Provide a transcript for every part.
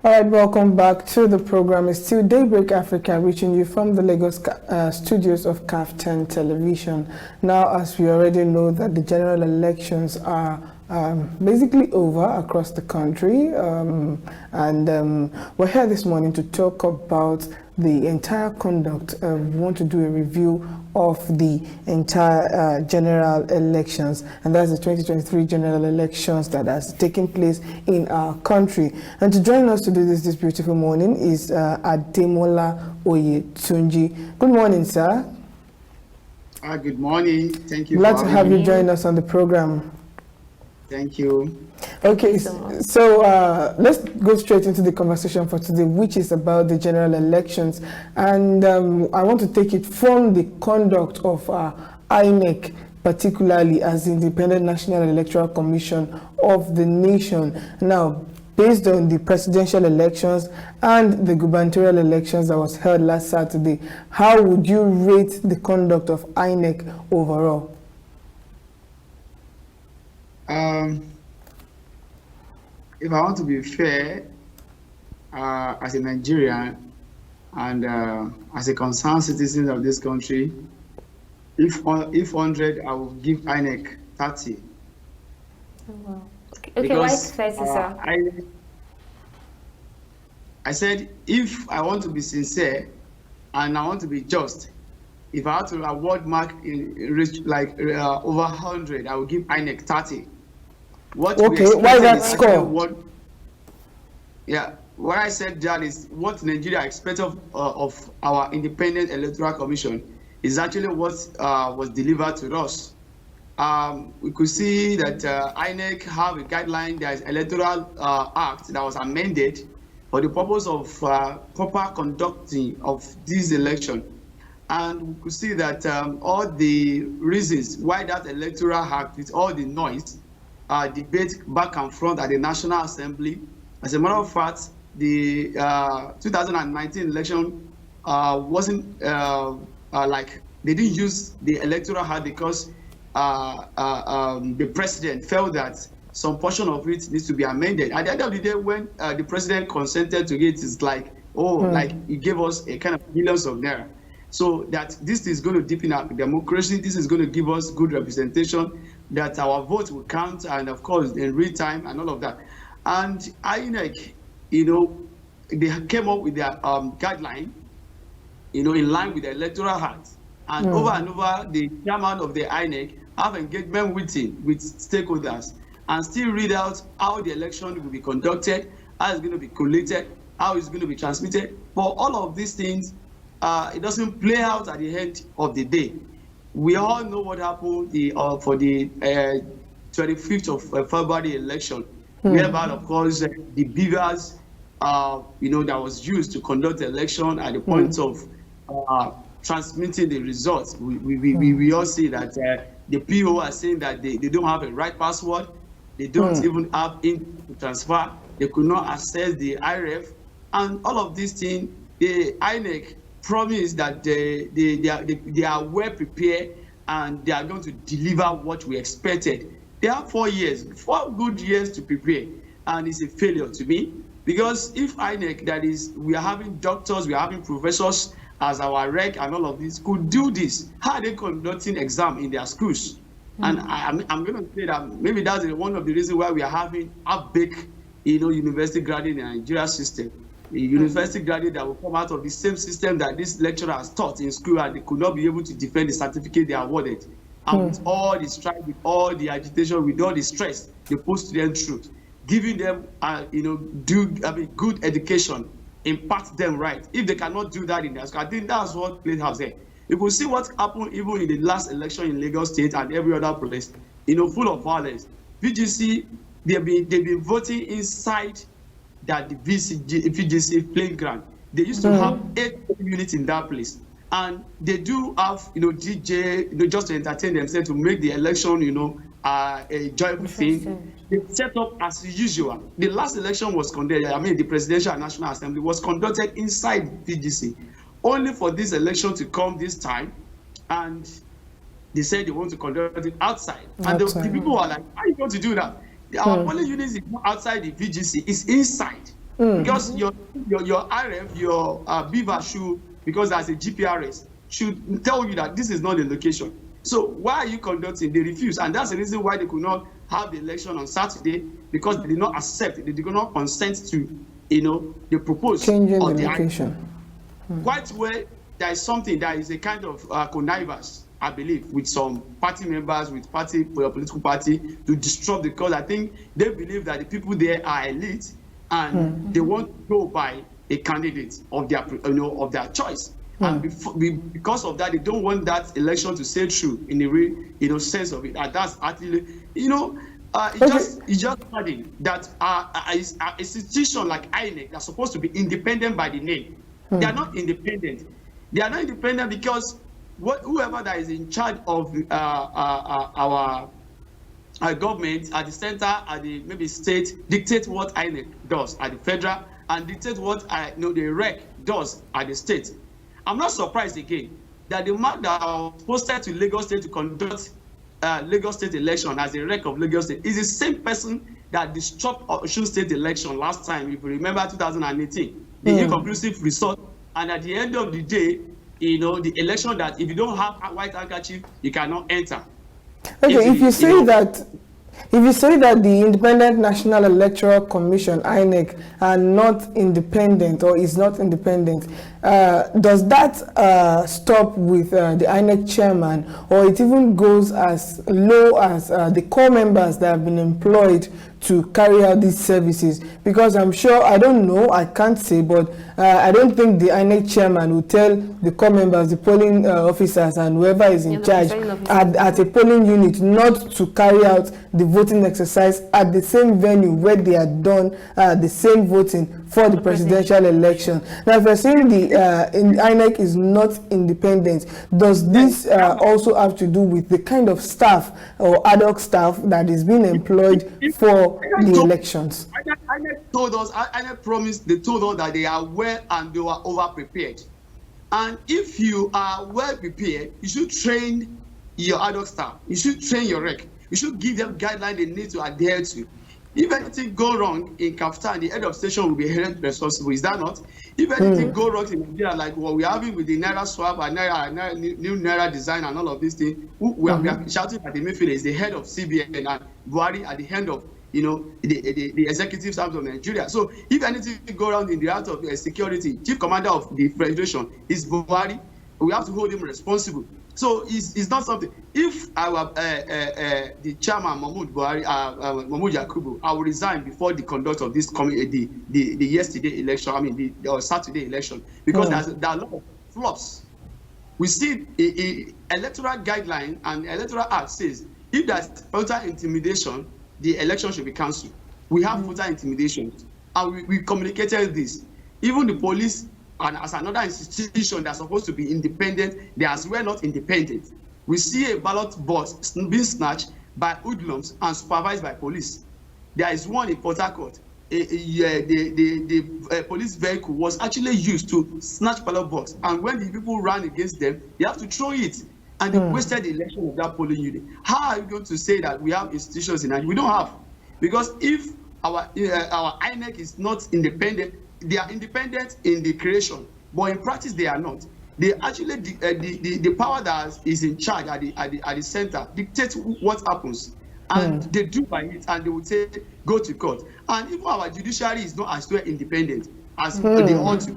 All right, welcome back to the program. It's still Daybreak Africa, reaching you from the Lagos studios of KAFTAN Television. Now, as we already know that the general elections are basically over across the country, and we're here this morning to talk about the entire conduct. We want to do a review of the entire general elections, and that's the 2023 general elections that has taken place in our country. And to join us to do this beautiful morning is Ademola Oyetunji. Good morning, sir. Good morning. Thank you. Glad to have you join us on the program. Thank you. Okay, so let's go straight into the conversation for today, which is about the general elections. And I want to take it from the conduct of INEC, particularly as the Independent National Electoral Commission of the nation. Now, based on the presidential elections and the gubernatorial elections that was held last Saturday, how would you rate the conduct of INEC overall? If I want to be fair, as a Nigerian and as a concerned citizen of this country, if 100, I will give INEC 30. Oh, wow. Okay, why is 30, sir? I said, if I want to be sincere and I want to be just, if I have to award mark over 100, I will give INEC 30. What why that score? What I said that is what Nigeria expects of our Independent Electoral Commission is actually what was delivered to us. We could see that INEC have a guideline, there is Electoral Act that was amended for the purpose of proper conducting of this election. And we could see that all the reasons why that Electoral Act, with all the noise, debate back and front at the National Assembly. As a matter of fact, the 2019 election wasn't like they didn't use the Electoral Act because the president felt that some portion of it needs to be amended. At the end of the day, when the president consented to it, it's like, like he gave us a kind of millions of naira. So that this is going to deepen our democracy, this is going to give us good representation, that our vote will count, and of course in real time and all of that. And INEC, they came up with their guideline, in line with the Electoral Act. And over and over, the chairman of the INEC have engagement with stakeholders and still read out how the election will be conducted, how it's going to be collated, how it's going to be transmitted. For all of these things, it doesn't play out at the end of the day. We all know what happened for the 25th of February election, whereby, of course, the beavers, that was used to conduct the election at the point of transmitting the results. We all see that the PO are saying that they don't have a right password, they don't even have in transfer, they could not access the IRF, and all of these things, the INEC promise that they are well prepared and they are going to deliver what we expected. They have 4 good years to prepare, and it's a failure to me, because if INEC, that is, we are having doctors, we are having professors as our rec and all of this, could do this, how are they conducting exam in their schools? And I'm going to say that maybe that's one of the reasons why we are having outbreak, university graduate in the Nigeria system. A university graduate that will come out of the same system that this lecturer has taught in school, and they could not be able to defend the certificate they awarded. And with all the strife, with all the agitation, with all the stress, they put students through, giving them, good education, impact them right. If they cannot do that in their school, I think that's what played out there. You could see what happened even in the last election in Lagos State and every other place, full of violence. VGC, they've been voting inside that the VGC playing ground. They used to have 8 units in that place, and they do have DJ just to entertain themselves, to make the election a joyful thing. They set up as usual. The last election was conducted, the Presidential and National Assembly was conducted inside VGC, only for this election to come this time, and they said they want to conduct it outside. And the people are like, how are you going to do that? Our polling units is not outside the VGC, it's inside. Because your RF, your Beaver should, because as a GPRS, should tell you that this is not the location. So why are you conducting? They refuse, and that's the reason why they could not have the election on Saturday, because they did not accept, they did not consent to, the proposed changing the location. Quite where there is something that is a kind of connivance, I believe, with some party members, with political party, to disrupt the cause. I think they believe that the people there are elite, and they want to go by a candidate of their choice. And because of that, they don't want that election to sail through in the real, sense of it. And that's actually, it's just funny that a institution like INEC that's supposed to be independent by the name, they are not independent. They are not independent because whoever that is in charge of our government at the center, at the maybe state, dictate what INEC does at the federal, and dictate what the REC does at the state. I'm not surprised again that the man that was posted to Lagos State to conduct Lagos State election as a REC of Lagos State is the same person that disrupted Osun State election last time, if you remember 2018, the inconclusive result. And at the end of the day, the election that if you don't have a white handkerchief, you cannot enter. Okay, if you say that the Independent National Electoral Commission, INEC, are not independent or is not independent, does that stop with the INEC chairman, or it even goes as low as the core members that have been employed to carry out these services? Because I'm sure, I don't know, I can't say, but I don't think the INEC chairman will tell the core members, the polling officers, and whoever is in charge at a polling unit not to carry out the voting exercise at the same venue where they had done the same voting for the presidential election. Now, if you're saying the INEC is not independent, does this also have to do with the kind of staff or ad hoc staff that is being employed for the elections? INEC told us, INEC promised, they told us that they are well and they were over prepared. And if you are well prepared, you should train your ad hoc staff, you should train your REC, you should give them guidelines they need to adhere to. If anything go wrong in KAFTAN, the head of station will be held responsible. Is that not? If anything go wrong in Nigeria, like what we're having with the Naira swap and new Naira design and all of these things, we are shouting at the Mayfield is the head of CBN and Buhari at the head of the executive arms of Nigeria. So if anything go wrong in the art of security, chief commander of the federation is Buhari. We have to hold him responsible. So it's not something. If our the chairman Mahmoud Yakubu, I will resign before the conduct of this the yesterday election. I mean the Saturday election, because there are a lot of flops. We see electoral guideline and electoral act says if there's voter intimidation, the election should be cancelled. We have voter intimidation, and we communicated this. Even the police, and as another institution that's supposed to be independent, they as well not independent. We see a ballot box being snatched by hoodlums and supervised by police. There is one in Port Harcourt. The police vehicle was actually used to snatch ballot box, and when the people ran against them, they have to throw it, and they wasted the election of that polling unit. How are you going to say that we have institutions in Nigeria? We don't have, because if our INEC is not independent, they are independent in the creation, but in practice they are not. They actually the power that is in charge at the center dictates what happens, and they do by it, and they would say go to court. And even our judiciary is not as well independent as they ought to,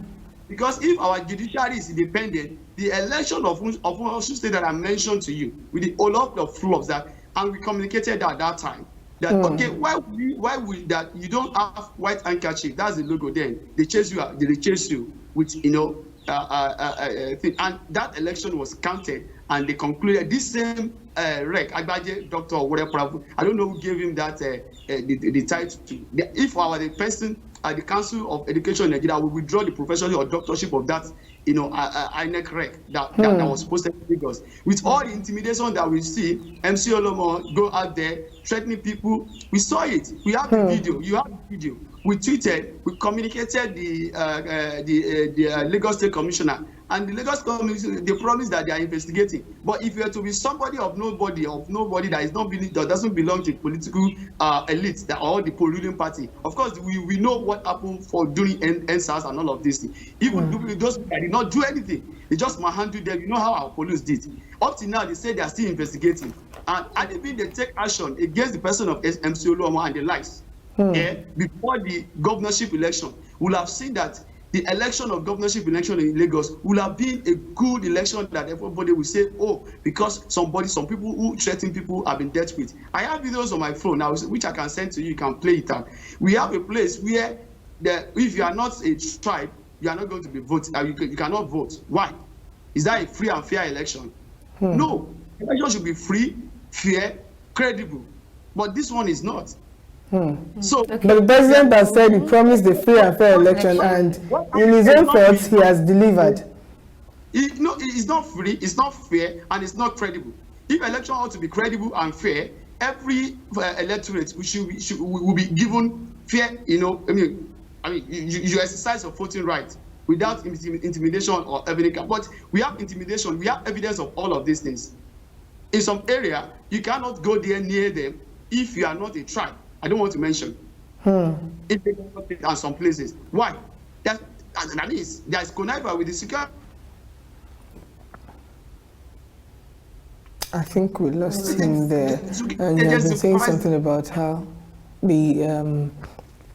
because if our judiciary is independent, the election of Osun State that I mentioned to you with the a lot of flops that, and we communicated at that time. That okay, why would that you don't have white handkerchief? That's the logo. Then they chase you. They chase you with thing. And that election was counted, and they concluded this same REC Agbaje doctor or whatever. I don't know who gave him that the title. If the person at the Council of Education in Nigeria will withdraw the professorship or doctorship of that, INEC REC that was posted in Lagos. With all the intimidation that we see, MC Olomo go out there threatening people. We saw it. We have the video. You have the video. We tweeted. We communicated the Lagos State Commissioner, and the Lagos community, they promise that they are investigating. But if you are to be somebody of nobody that is not that doesn't belong to political elite or the polluting party, of course we know what happened for during NSAS and all of this thing. Even those people that did not do anything, they just manhandled them. You know how our police did. Up to now, they say they are still investigating, and even they take action against the person of MC Oluomo and the likes. Before the governorship election, we'll have seen that the election of governorship election in Lagos will have been a good election that everybody will say, oh, because some people who threaten people have been dealt with. I have videos on my phone now, which I can send to you. You can play it out. We have a place where if you are not a tribe, you are not going to be voted. You cannot vote. Why? Is that a free and fair election? No. Election should be free, fair, credible. But this one is not. So, but the president has said he promised a free and fair election, and in his own thoughts, he has delivered. It's not free, it's not fair, and it's not credible. If election ought to be credible and fair, every electorate will be given fair. You exercise your voting right without intimidation or evidence. But we have intimidation. We have evidence of all of these things. In some area, you cannot go there near them if you are not a tribe. I don't want to mention. In some places. Why? That is, there is connivance with the security. I think we lost him there. And you have been saying something about how the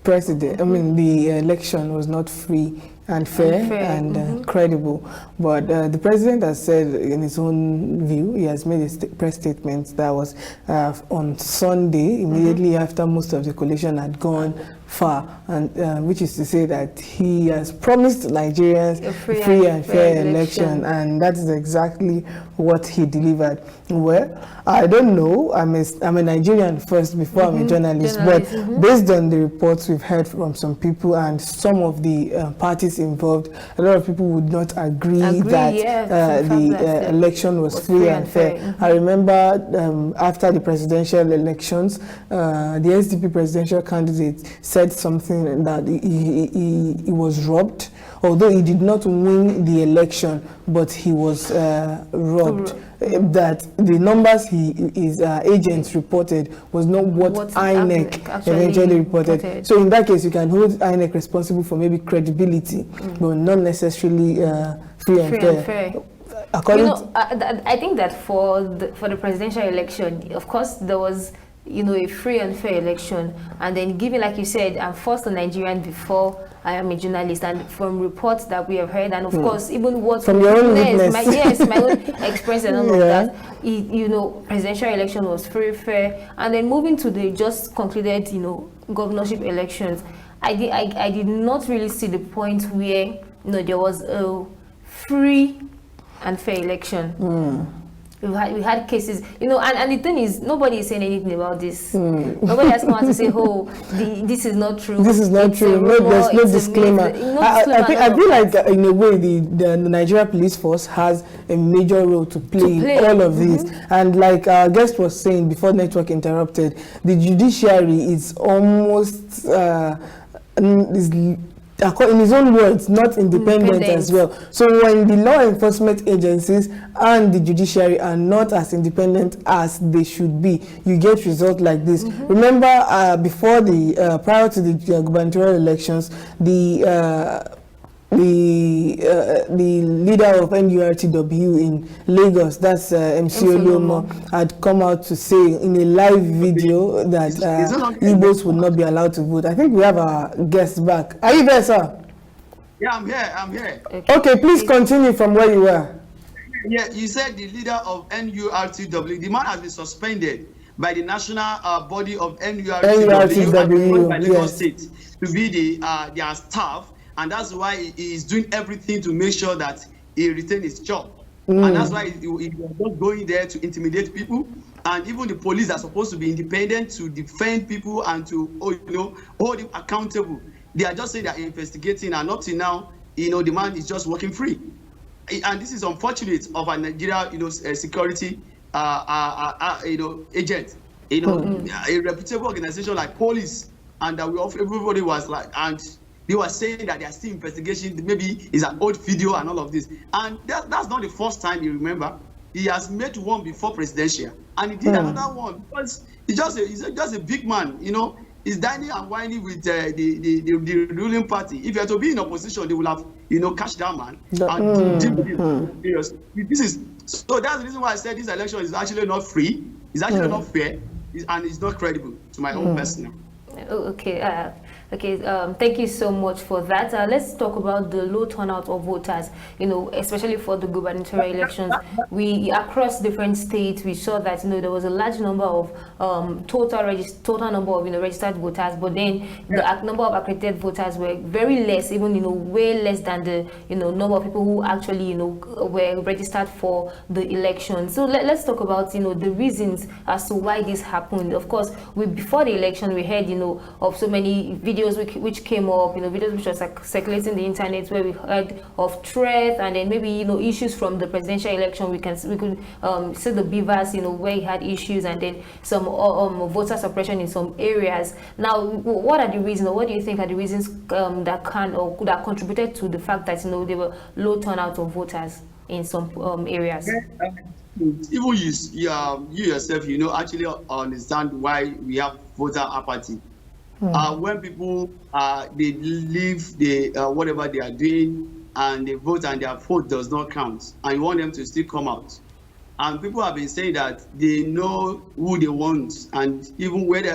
the election was not free and fair and credible. But the president has said in his own view, he has made a press statement that was on Sunday, immediately after most of the coalition had gone far, and which is to say that he has promised Nigerians a free and fair election, and that is exactly what he delivered. Well, I don't know, I'm a Nigerian first before I'm a journalist, but based on the reports we've heard from some people and some of the parties involved, a lot of people would not agree that the election was free and fair. I remember after the presidential elections, the SDP presidential candidate said something that he was robbed, although he did not win the election, but he was robbed. That the numbers his agents reported was not what INEC eventually reported. So in that case, you can hold INEC responsible for maybe credibility, but not necessarily free and fair. I think that for the presidential election, of course, there was a free and fair election, and then given, like you said, I'm first a Nigerian before I am a journalist, and from reports that we have heard, and of course even what from your own witness, my own experience and all of that, presidential election was free, fair, and then moving to the just concluded governorship elections, I did not really see the point where there was a free and fair election. We had cases, and the thing is, nobody is saying anything about this. Nobody has come out to say, oh, this is not true. This is not true. There's no disclaimer. I feel like, in a way, the Nigeria police force has a major role to play in all of this. And like our guest was saying before network interrupted, the judiciary is almost in his own words, not independent as well. So when the law enforcement agencies and the judiciary are not as independent as they should be, you get results like this. Remember, prior to the gubernatorial elections, the leader of NURTW in Lagos, that's MC Oluomo, had come out to say in a live video that Igbos would not be allowed to vote. I think we have our guest back. Are you there, sir? Yeah, I'm here. Okay, please continue from where you were. Yeah, you said the leader of NURTW, the man has been suspended by the national body of NURTW by Lagos State to be their staff. And that's why he is doing everything to make sure that he retains his job. And that's why he was not going there to intimidate people. And even the police are supposed to be independent to defend people and to hold him accountable. They are just saying they are investigating, and up to now, the man is just working free. And this is unfortunate of a Nigeria, security, agent, a reputable organization like police, and that everybody was like, and They were saying that they are still investigation, maybe it's an old video and all of this. And that's not the first time, you remember. He has made one before presidential, and he did another one because he's just a big man, you know. He's dining and whining with the ruling party. If you are to be in opposition, they will have, you know, catch that man and deal with him. So that's the reason why I said this election is actually not free, it's actually not fair, and it's not credible to my own personal. Okay. Thank you so much for that. Let's talk about the low turnout of voters, you know, especially for the gubernatorial elections. We, across different states, we saw that, you know, there was a large number of total number of, you know, registered voters, but then the number of accredited voters were very less, even, you know, way less than the, you know, number of people who actually, you know, were registered for the election. So let's talk about, you know, the reasons as to why this happened. Of course, before the election, we heard, you know, of so many videos which came up, you know, videos which were circulating the internet, where we heard of threats and then maybe, you know, issues from the presidential election. We could see the beavers, you know, where he had issues, and then some voter suppression in some areas. Now, what are the reasons, or what do you think are the reasons that contributed to the fact that, you know, there were low turnout of voters in some areas? Even you yourself, you know, actually understand why we have voter apathy. When people they leave whatever they are doing and they vote and their vote does not count, and you want them to still come out. And people have been saying that they know who they want, and even whether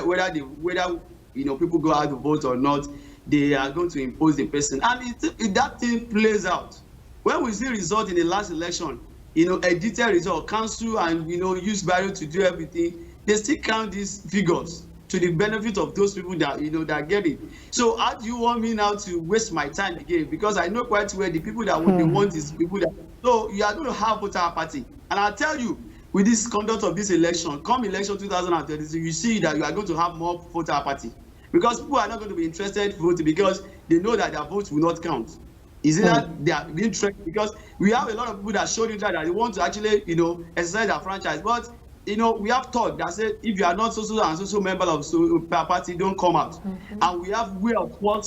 you know, people go out to vote or not, they are going to impose the person. And that thing plays out. When we see result in the last election, you know, a detailed result, council and, you know, use barrier to do everything, they still count these figures to the benefit of those people that, you know, that get it. So how do you want me now to waste my time again? Because I know quite well the people that would want is people that. So you are going to have voter apathy. And I'll tell you, with this conduct of this election, come election 2033, you see that you are going to have more voter apathy, because people are not going to be interested in voting because they know that their votes will not count. Is it that they are being tracked? Because we have a lot of people that showed you that they want to actually, you know, exercise their franchise, but you know, we have thought that said if you are not so and so member of party, don't come out. And we have way of what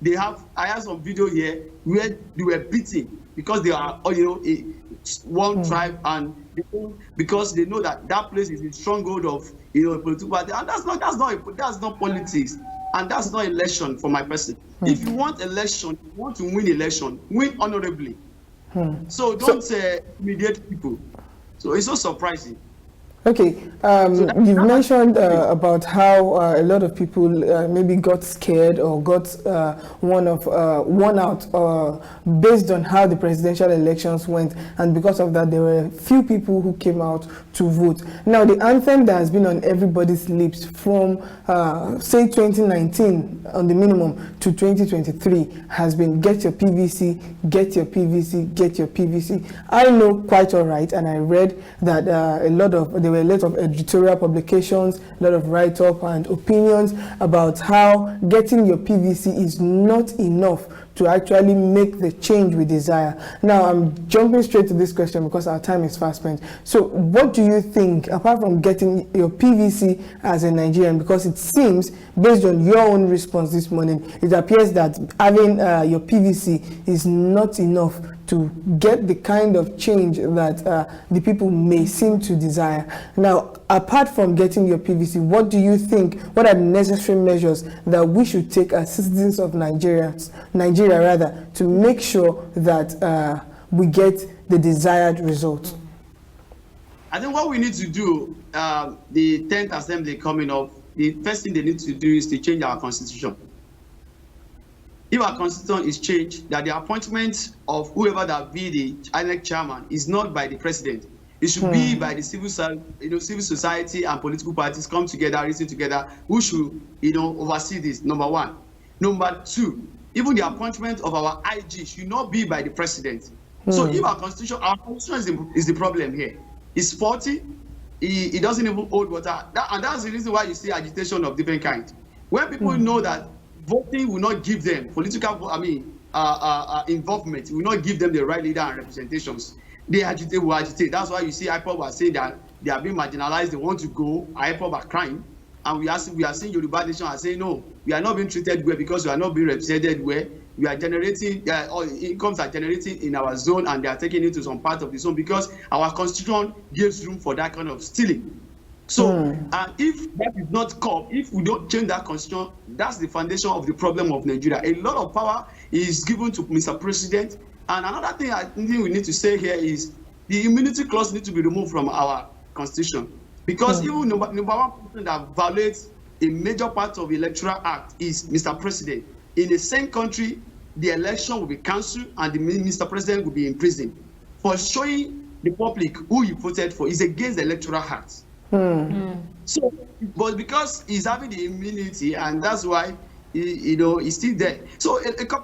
they have. I have some video here where they were beating because they are, you know, one tribe, and because they know that that place is a stronghold of, you know, a political party, and that's not politics, and that's not election for my person. If you want election, you want to win election, win honorably. So don't mediate people. So it's so surprising. Okay, you've mentioned about how a lot of people maybe got scared or got worn out based on how the presidential elections went, and because of that there were few people who came out to vote. Now, the anthem that has been on everybody's lips from say 2019 on the minimum to 2023 has been get your PVC, get your PVC, get your PVC. I know quite all right, and I read that there were a lot of editorial publications, a lot of write-up and opinions about how getting your PVC is not enough to actually make the change we desire. Now, I'm jumping straight to this question because our time is fast spent. So what do you think, apart from getting your PVC as a Nigerian, because it seems, based on your own response this morning, it appears that having your PVC is not enough to get the kind of change that the people may seem to desire. Now, apart from getting your PVC, what do you think, what are the necessary measures that we should take as citizens of Nigeria to make sure that we get the desired result? I think what we need to do, the 10th Assembly coming up, the first thing they need to do is to change our constitution. If our constitution is changed, that the appointment of whoever that be the INEC chairman is not by the president. It should be by the civil society and political parties come together, reason together, who should, you know, oversee this, number one. Number two, even the appointment of our IG should not be by the president. So if our constitution is the problem here. It's faulty, it doesn't even hold water. And that's the reason why you see agitation of different kinds. When people know that voting will not give them political, involvement, will not give them the right leader and representations, they will agitate. That's why you see IPOB are saying that they are being marginalized, they want to go, IPOB are crying. and we are seeing Yoruba nation are saying no, we are not being treated well because we are not being represented well. We are generating, all incomes are generating in our zone, and they are taking it to some part of the zone because our constitution gives room for that kind of stealing. So, and if that is not called, if we don't change that constitution, that's the foundation of the problem of Nigeria. A lot of power is given to Mr. President. And another thing I think we need to say here is the immunity clause needs to be removed from our constitution. Because even number one person that violates a major part of the Electoral Act is Mr. President. In the same country, the election will be cancelled and the Mr. President will be in prison for showing the public who he voted for is against the Electoral Act. So, but because he's having the immunity, and that's why he's still there. So,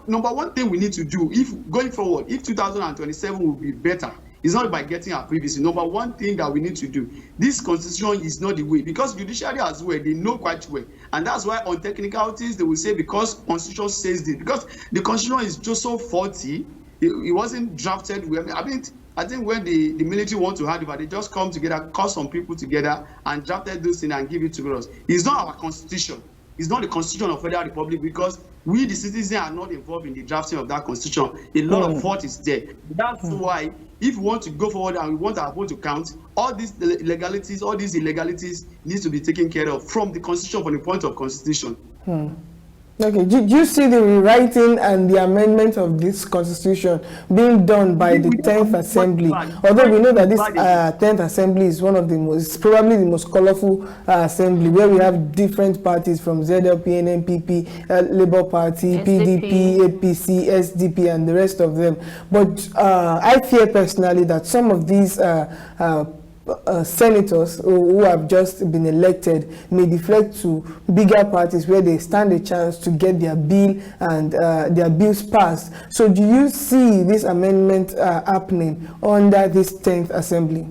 number one thing we need to do, if going forward, if 2027 will be better, it's not by getting our privacy. Number one thing that we need to do, this constitution is not the way, because judiciary as well, they know quite well, and that's why on technicalities they will say because constitution says this, because the constitution is just so faulty. It wasn't drafted well. I think when the military want to hand over, they just come together, call some people together, and drafted those things and give it to us. It's not our constitution. It's not the constitution of Federal Republic, because we, the citizens, are not involved in the drafting of that constitution. A lot of fault is there. That's why, if we want to go forward and we want our vote to count, all these legalities, all these illegalities needs to be taken care of from the constitution, from the point of constitution. Okay, do you see the rewriting and the amendment of this constitution being done by the 10th Assembly? Although we know that this 10th Assembly is one of the most, probably the most colorful assembly, where we have different parties from ZLP, NNPP, Labour Party, SDP, APC, SDP, and the rest of them. But I fear personally that some of these senators who have just been elected may deflect to bigger parties where they stand a chance to get their bill and their bills passed. So do you see this amendment happening under this 10th Assembly?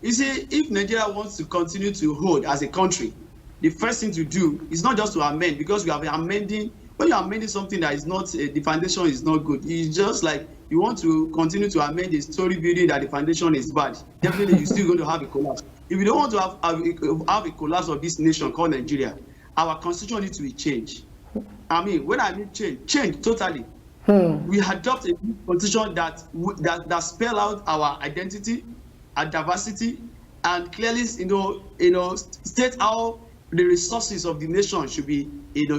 You see, if Nigeria wants to continue to hold as a country, the first thing to do is not just to amend, because we have been amending. When you're amending something that is not, the foundation is not good, it's just like you want to continue to amend the story building that the foundation is bad. Definitely, you're still going to have a collapse. If you don't want to have a collapse of this nation called Nigeria, our constitution needs to be changed. I mean, when I mean change totally. We adopt a new constitution that spell out our identity, our diversity, and clearly, state how the resources of the nation should be,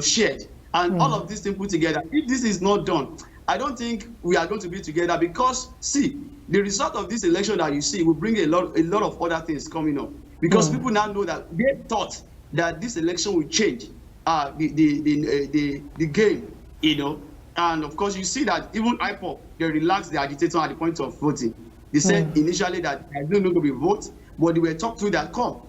shared. And all of these things put together. If this is not done, I don't think we are going to be together, because see, the result of this election that you see will bring a lot of other things coming up, because people now know that they thought that this election will change the game, and of course you see that even IPOP, they relaxed the agitator at the point of voting. They said initially that there is no going to be vote, but they were talked to that, come,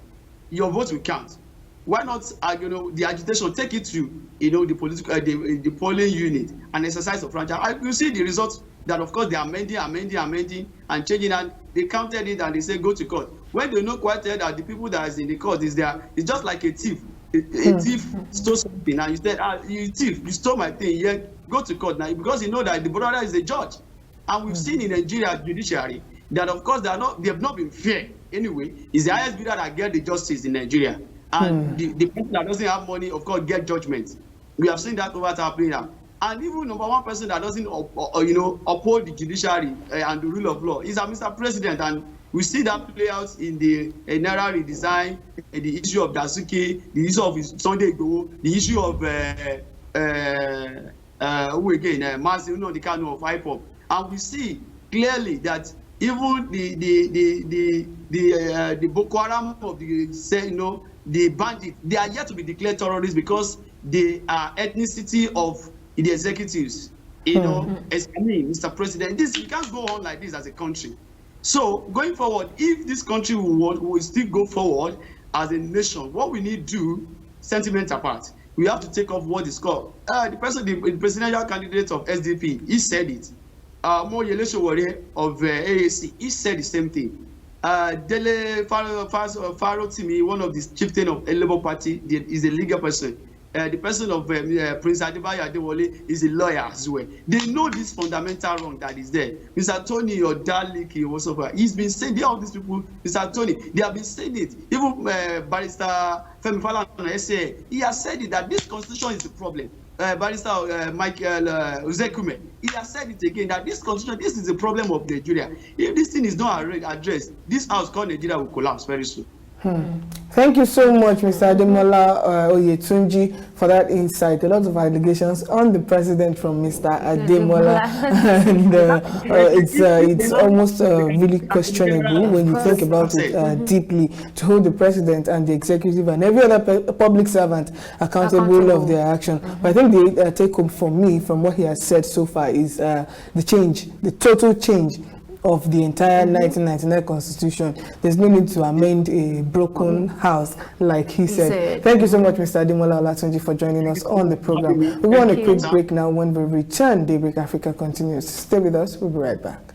your vote will count. Why not, the agitation, take it to, the political, the polling unit and exercise of franchise. You see the results that, of course, they are amending and changing, and they counted it and they say go to court. When they know quite well that the people that is in the court is there, it's just like a thief. A thief stole something, and you said, you thief, you stole my thing, yeah, go to court now, because you know that the brother is a judge. And we've seen in Nigeria judiciary that, of course, they have not been fair. Anyway, it's the highest bidder that get the justice in Nigeria. And the person that doesn't have money, of course, get judgment. We have seen that over happening now. And even number one person that doesn't, uphold the judiciary and the rule of law is Mr. President. And we see that play out in the Naira redesign, the issue of Dasuki, the issue of Sunday Igboho, the issue of Mazi, the kind of IPOP. And we see clearly that even the Boko Haram of the bandit, they are yet to be declared terrorists because they are ethnicity of the executives. Mr. President, we can't go on like this as a country. So going forward, if this country will still go forward as a nation, what we need to do, sentiment apart, we have to take off what is called the presidential candidate of SDP. He said it. Moyele Sowore of AAC, he said the same thing. Dele Farotimi, one of the chieftain of a Labour Party, is a legal person. the person of Prince Adewale is a lawyer as well. They know this fundamental wrong that is there. Mr. Tony or Daliki or whatsoever, he's been saying, all these people, Mr. Tony, they have been saying it. Even Barrister Femi Falana, he has said it, that this constitution is the problem. Barrister Michael Uzekume, he has said it again, that this constitution, this is the problem of Nigeria. If this thing is not addressed, this house called Nigeria will collapse very soon. Thank you so much, Mr. Ademola Oyetunji, for that insight. A lot of allegations on the president from Mr. Ademola, and it's almost really questionable when you think about it deeply, to hold the president and the executive and every other public servant accountable of their action. But I think the take home for me from what he has said so far is the change, the total change of the entire 1999 constitution. There's no need to amend a broken house, like he said. Thank you so much, Mr. Ademola Oyetunji, for joining us on the program. We go on a quick break now. When we return, Daybreak Africa continues. Stay with us. We'll be right back.